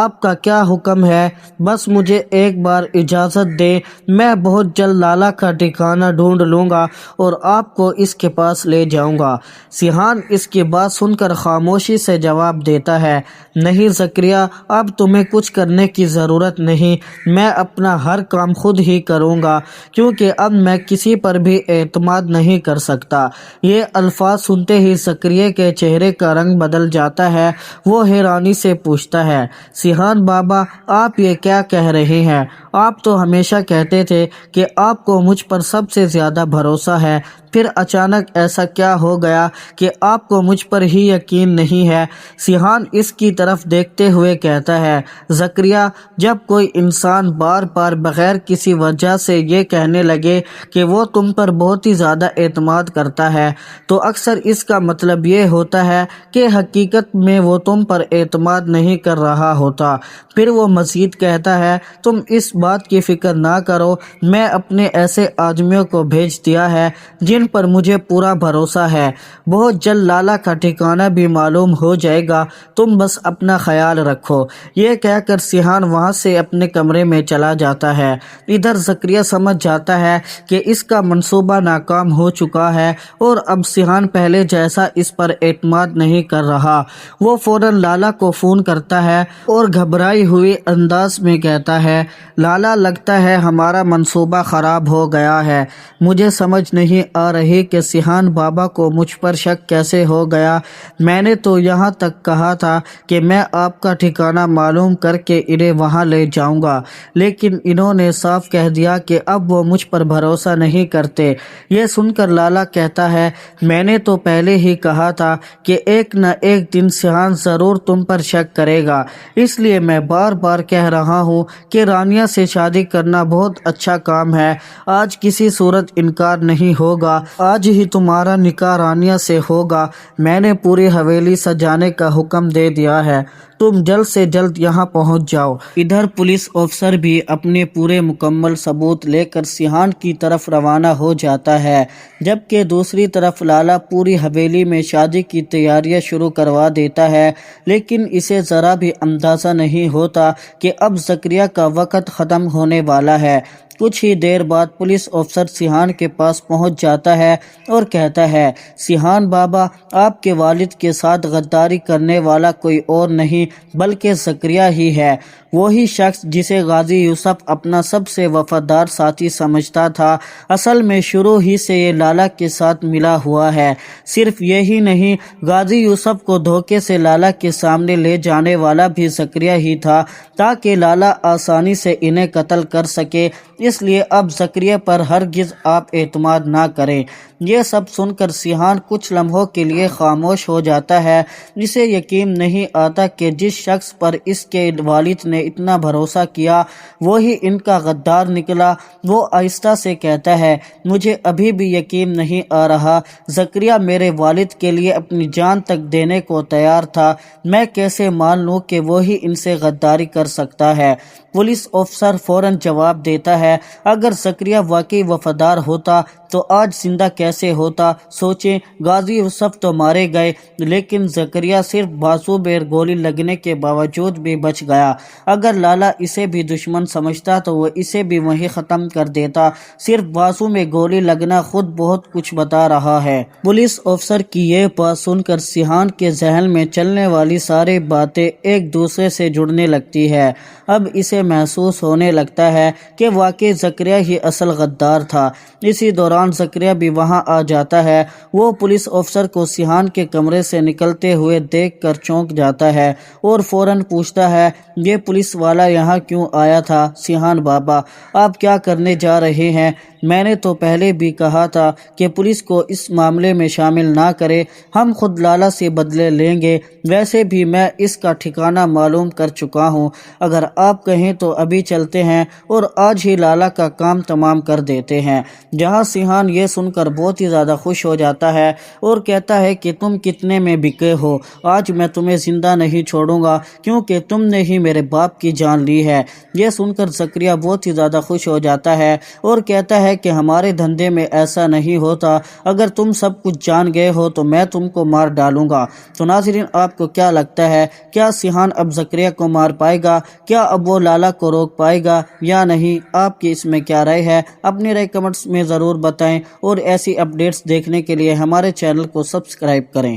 آپ کا کیا حکم ہے؟ بس مجھے ایک بار اجازت دے، میں بہت جلد لالا کا ٹھکانہ ڈھونڈ لوں گا اور آپ کو اس کے پاس لے جاؤں گا۔ سیحان اس کی بات سن کر خاموشی سے جواب دیتا ہے، نہیں زکریا، اب تمہیں کچھ کرنے کی ضرورت نہیں، میں اپنا ہر کام خود ہی کروں گا، کیونکہ اب میں کسی پر بھی اعتماد نہیں کر سکتا۔ یہ الفاظ سنتے ہی زکریا کے چہرے کا رنگ بدل جاتا ہے۔ وہ حیرانی سے پوچھتا ہے، سیحان بابا، آپ یہ کیا کہہ رہے ہیں؟ آپ تو ہمیشہ کہتے تھے کہ آپ کو مجھ پر سب سے زیادہ بھروسہ ہے، پھر اچانک ایسا کیا ہو گیا کہ آپ کو مجھ پر ہی یقین نہیں ہے؟ سیحان اس کی طرف دیکھتے ہوئے کہتا ہے، زکریا، جب کوئی انسان بار بار بغیر کسی وجہ سے یہ کہنے لگے کہ وہ تم پر بہت ہی زیادہ اعتماد کرتا ہے، تو اکثر اس کا مطلب یہ ہوتا ہے کہ حقیقت میں وہ تم پر اعتماد نہیں کر رہا ہوتا۔ پھر وہ مزید کہتا ہے، تم اس بات کی فکر نہ کرو، میں اپنے ایسے آدمیوں کو بھیج دیا ہے جن پر مجھے پورا بھروسہ ہے، بہت جلد لالا کا ٹھکانہ بھی معلوم ہو جائے گا، تم بس اپنا خیال رکھو۔ یہ کہہ کر سیحان وہاں سے اپنے کمرے میں چلا جاتا ہے۔ ادھر زکریا سمجھ جاتا ہے کہ اس کا منصوبہ ناکام ہو چکا ہے اور اب سیحان پہلے جیسا اس پر اعتماد نہیں کر رہا۔ وہ فوراً لالا کو فون کرتا ہے اور گھبرائی ہوئی انداز میں کہتا ہے، لالا، لگتا ہے ہمارا منصوبہ خراب ہو گیا ہے۔ مجھے سمجھ نہیں آ رہی کہ سیحان بابا کو مجھ پر شک کیسے ہو گیا۔ میں نے تو یہاں تک کہا تھا کہ میں آپ کا ٹھکانہ معلوم کر کے انہیں وہاں لے جاؤں گا، لیکن انہوں نے صاف کہہ دیا کہ اب وہ مجھ پر بھروسہ نہیں کرتے۔ یہ سن کر لالا کہتا ہے، میں نے تو پہلے ہی کہا تھا کہ ایک نہ ایک دن سیحان ضرور تم پر شک کرے گا، اس لیے میں بار بار کہہ رہا ہوں کہ رانیہ سے شادی کرنا بہت اچھا کام ہے۔ آج کسی صورت انکار نہیں ہوگا، آج ہی تمہارا نکاح رانیہ سے ہوگا۔ میں نے پوری حویلی سجانے کا حکم دے دیا ہے، تم جلد سے جلد یہاں پہنچ جاؤ۔ ادھر پولیس افسر بھی اپنے پورے مکمل ثبوت لے کر سیحان کی طرف روانہ ہو جاتا ہے، جبکہ دوسری طرف لالا پوری حویلی میں شادی کی تیاریاں شروع کروا دیتا ہے، لیکن اسے ذرا بھی اندازہ نہیں ہوتا کہ اب زکریا کا وقت ختم ہونے والا ہے۔ کچھ ہی دیر بعد پولیس افسر سیحان کے پاس پہنچ جاتا ہے اور کہتا ہے، سیحان بابا، آپ کے والد کے ساتھ غداری کرنے والا کوئی اور نہیں بلکہ زکریا ہی ہے، وہی شخص جسے غازی یوسف اپنا سب سے وفادار ساتھی سمجھتا تھا۔ اصل میں شروع ہی سے یہ لالا کے ساتھ ملا ہوا ہے۔ صرف یہی نہیں، غازی یوسف کو دھوکے سے لالا کے سامنے لے جانے والا بھی زکریا ہی تھا، تاکہ لالا آسانی سے انہیں قتل کر سکے۔ اس لیے اب زکریا پر ہرگز آپ اعتماد نہ کریں۔ یہ سب سن کر سیحان کچھ لمحوں کے لیے خاموش ہو جاتا ہے۔ اسے یقین نہیں آتا کہ جس شخص پر اس کے والد نے اتنا بھروسہ کیا وہی ان کا غدار نکلا۔ وہ آہستہ سے کہتا ہے، مجھے ابھی بھی یقین نہیں آ رہا، زکریا میرے والد کے لیے اپنی جان تک دینے کو تیار تھا، میں کیسے مان لوں کہ وہی ان سے غداری کر سکتا ہے؟ پولیس افسر فوراً جواب دیتا ہے، اگر زکریا واقعی وفادار ہوتا تو آج زندہ کیسے ہوتا؟ سوچیں، غازی یوسف تو مارے گئے، لیکن زکریا صرف بازو میں گولی لگنے کے باوجود بھی بچ گیا۔ اگر لالا اسے بھی دشمن سمجھتا تو وہ اسے بھی وہیں ختم کر دیتا۔ صرف بازو میں گولی لگنا خود بہت کچھ بتا رہا ہے۔ پولیس افسر کی یہ بات سن کر سیحان کے ذہن میں چلنے والی ساری باتیں ایک دوسرے سے جڑنے لگتی ہے۔ اب اسے محسوس ہونے لگتا ہے کہ واقعی زکریا ہی اصل غدار تھا۔ اسی دوران زکریا بھی وہاں آ جاتا ہے۔ وہ پولیس افسر کو سیحان کے کمرے سے نکلتے ہوئے دیکھ کر چونک جاتا ہے اور فوراً پوچھتا ہے، یہ پولیس والا یہاں کیوں آیا تھا؟ سیحان بابا، آپ کیا کرنے جا رہے ہیں؟ میں نے تو پہلے بھی کہا تھا کہ پولیس کو اس معاملے میں شامل نہ کرے، ہم خود لالا سے بدلے لیں گے، ویسے بھی میں اس کا ٹھکانہ معلوم کر چکا ہوں، اگر آپ کہیں تو ابھی چلتے ہیں اور آج ہی لالا کا کام تمام کر دیتے ہیں۔ جہاں سیحان یہ سن کر بہت بہت ہی زیادہ خوش ہو جاتا ہے اور کہتا ہے کہ تم کتنے میں بکے ہو، آج میں تمہیں زندہ نہیں چھوڑوں گا کیونکہ تم نے ہی میرے باپ کی جان لی ہے۔ یہ سن کر زکریا بہت ہی زیادہ خوش ہو جاتا ہے اور کہتا ہے کہ ہمارے دھندے میں ایسا نہیں ہوتا، اگر تم سب کچھ جان گئے ہو تو میں تم کو مار ڈالوں گا۔ تو ناظرین، آپ کو کیا لگتا ہے، کیا سیحان اب زکریا کو مار پائے گا؟ کیا اب وہ لالا کو روک پائے گا یا نہیں؟ آپ کی اس میں کیا رائے ہے؟ اپنی رائے کمنٹس میں ضرور بتائیں اور ایسی اپڈیٹس دیکھنے کے لیے ہمارے چینل کو سبسکرائب کریں۔